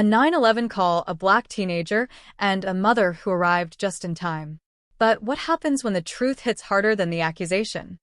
A 911 call, a black teenager, and a mother who arrived just in time. But what happens when the truth hits harder than the accusation?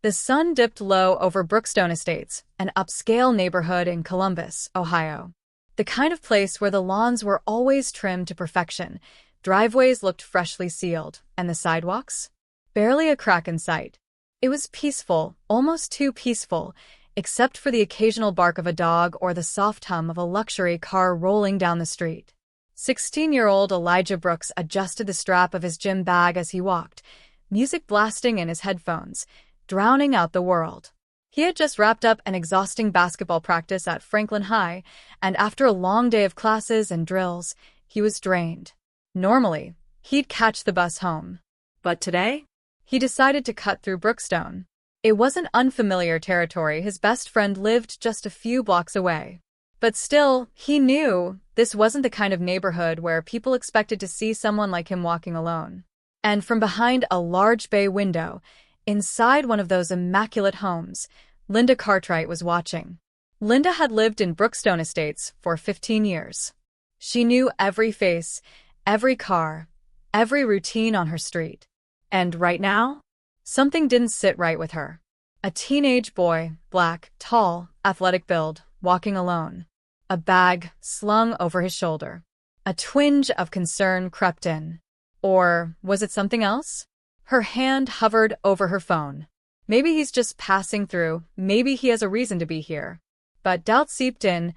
The sun dipped low over Brookstone Estates, an upscale neighborhood in Columbus, Ohio. The kind of place where the lawns were always trimmed to perfection, driveways looked freshly sealed, and the sidewalks? Barely a crack in sight. It was peaceful, almost too peaceful, except for the occasional bark of a dog or the soft hum of a luxury car rolling down the street. 16-year-old Elijah Brooks adjusted the strap of his gym bag as he walked, music blasting in his headphones, drowning out the world. He had just wrapped up an exhausting basketball practice at Franklin High, and after a long day of classes and drills, he was drained. Normally, he'd catch the bus home. But today, he decided to cut through Brookstone. It wasn't unfamiliar territory. His best friend lived just a few blocks away. But still, he knew this wasn't the kind of neighborhood where people expected to see someone like him walking alone. And from behind a large bay window, inside one of those immaculate homes, Linda Cartwright was watching. Linda had lived in Brookstone Estates for 15 years. She knew every face, every car, every routine on her street. And right now, something didn't sit right with her. A teenage boy, black, tall, athletic build, walking alone. A bag slung over his shoulder. A twinge of concern crept in. Or was it something else? Her hand hovered over her phone. Maybe he's just passing through, maybe he has a reason to be here. But doubt seeped in,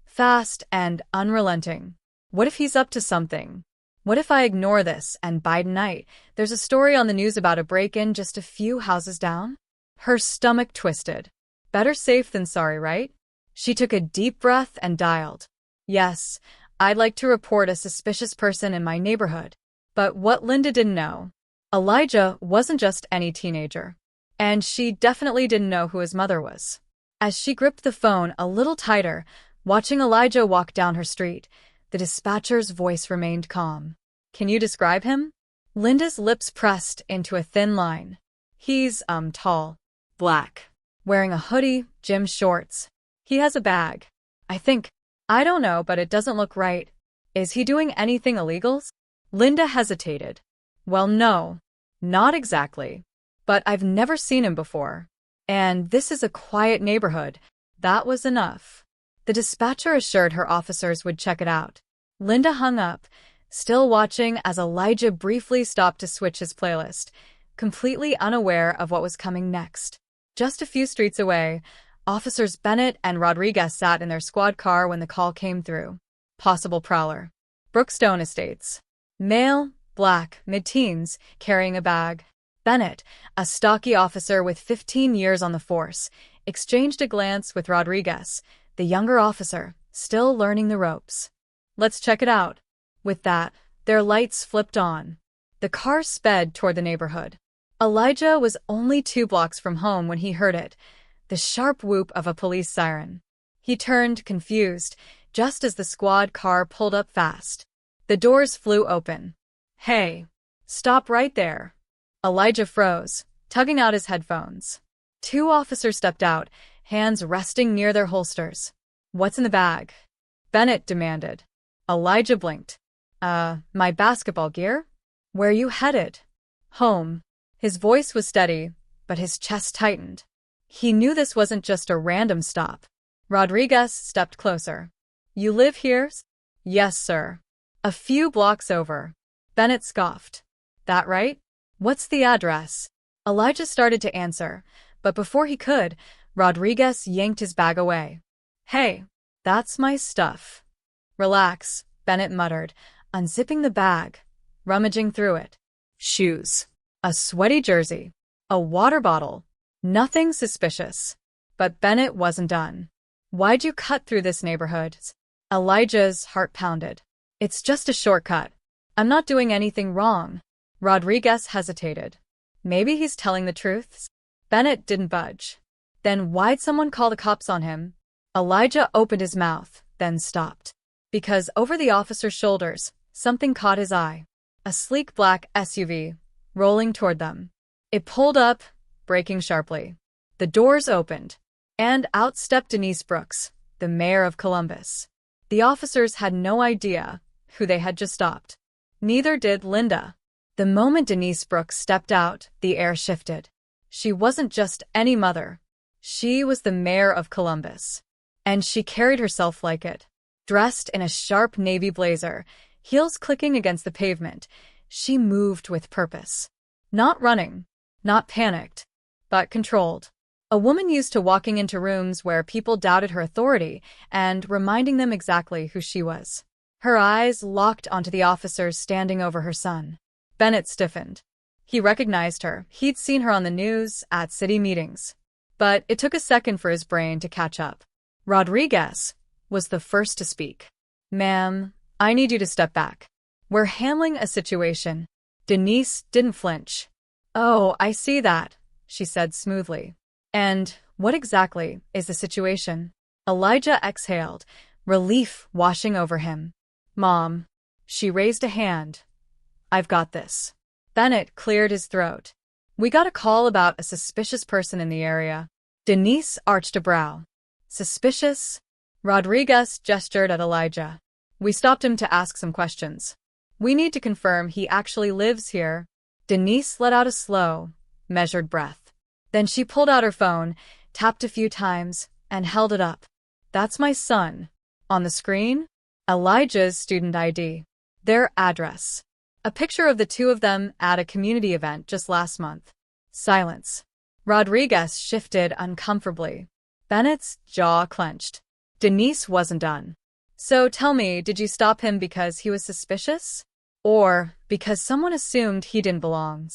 fast and unrelenting. What if he's up to something? What if I ignore this and by night, there's a story on the news about a break-in just a few houses down? Her stomach twisted. Better safe than sorry, right? She took a deep breath and dialed. Yes, I'd like to report a suspicious person in my neighborhood. But what Linda didn't know, Elijah wasn't just any teenager. And she definitely didn't know who his mother was. As she gripped the phone a little tighter, watching Elijah walk down her street, the dispatcher's voice remained calm. Can you describe him? Linda's lips pressed into a thin line. He's, tall, black, wearing a hoodie, gym shorts. He has a bag. I don't know, but it doesn't look right. Is he doing anything illegal? Linda hesitated. Well, no, not exactly. But I've never seen him before. And this is a quiet neighborhood. That was enough. The dispatcher assured her officers would check it out. Linda hung up, still watching as Elijah briefly stopped to switch his playlist, completely unaware of what was coming next. Just a few streets away, Officers Bennett and Rodriguez sat in their squad car when the call came through. Possible prowler. Brookstone Estates. Male, black, mid-teens, carrying a bag. Bennett, a stocky officer with 15 years on the force, exchanged a glance with Rodriguez, the younger officer, still learning the ropes. Let's check it out. With that, their lights flipped on. The car sped toward the neighborhood. Elijah was only 2 blocks from home when he heard it, the sharp whoop of a police siren. He turned, confused, just as the squad car pulled up fast. The doors flew open. Hey, stop right there. Elijah froze, tugging out his headphones. 2 officers stepped out, hands resting near their holsters. What's in the bag? Bennett demanded. Elijah blinked. My basketball gear? Where are you headed? Home. His voice was steady, but his chest tightened. He knew this wasn't just a random stop. Rodriguez stepped closer. You live here? Yes, sir. A few blocks over. Bennett scoffed. That right? What's the address? Elijah started to answer, but before he could, Rodriguez yanked his bag away. Hey, that's my stuff. Relax, Bennett muttered, unzipping the bag, rummaging through it. Shoes. A sweaty jersey. A water bottle. Nothing suspicious. But Bennett wasn't done. Why'd you cut through this neighborhood? Elijah's heart pounded. It's just a shortcut. I'm not doing anything wrong. Rodriguez hesitated. Maybe he's telling the truth? Bennett didn't budge. Then why'd someone call the cops on him? Elijah opened his mouth, then stopped. Because over the officer's shoulders, something caught his eye. A sleek black SUV, rolling toward them. It pulled up, braking sharply. The doors opened, and out stepped Denise Brooks, the mayor of Columbus. The officers had no idea who they had just stopped. Neither did Linda. The moment Denise Brooks stepped out, the air shifted. She wasn't just any mother. She was the mayor of Columbus. And she carried herself like it. Dressed in a sharp navy blazer, heels clicking against the pavement, she moved with purpose. Not running, not panicked, but controlled. A woman used to walking into rooms where people doubted her authority and reminding them exactly who she was. Her eyes locked onto the officers standing over her son. Bennett stiffened. He recognized her. He'd seen her on the news, at city meetings. But it took a second for his brain to catch up. Rodriguez was the first to speak. "Ma'am, I need you to step back. We're handling a situation." Denise didn't flinch. "Oh, I see that," she said smoothly. "And what exactly is the situation?" Elijah exhaled, relief washing over him. "Mom." She raised a hand. "I've got this." Bennett cleared his throat. "We got a call about a suspicious person in the area." Denise arched a brow. "Suspicious?" Rodriguez gestured at Elijah. "We stopped him to ask some questions. We need to confirm he actually lives here." Denise let out a slow, measured breath. Then she pulled out her phone, tapped a few times, and held it up. "That's my son." On the screen, Elijah's student ID. Their address. A picture of the two of them at a community event just last month. Silence. Rodriguez shifted uncomfortably. Bennett's jaw clenched. Denise wasn't done. "So tell me, did you stop him because he was suspicious? Or because someone assumed he didn't belong?"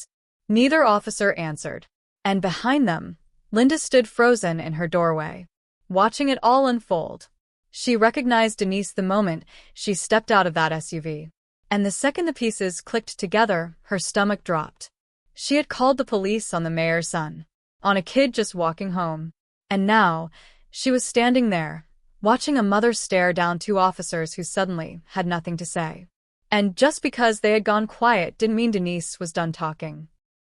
Neither officer answered. And behind them, Linda stood frozen in her doorway, watching it all unfold. She recognized Denise the moment she stepped out of that SUV. And the second the pieces clicked together, her stomach dropped. She had called the police on the mayor's son, on a kid just walking home. And now, she was standing there, watching a mother stare down two officers who suddenly had nothing to say. And just because they had gone quiet didn't mean Denise was done talking.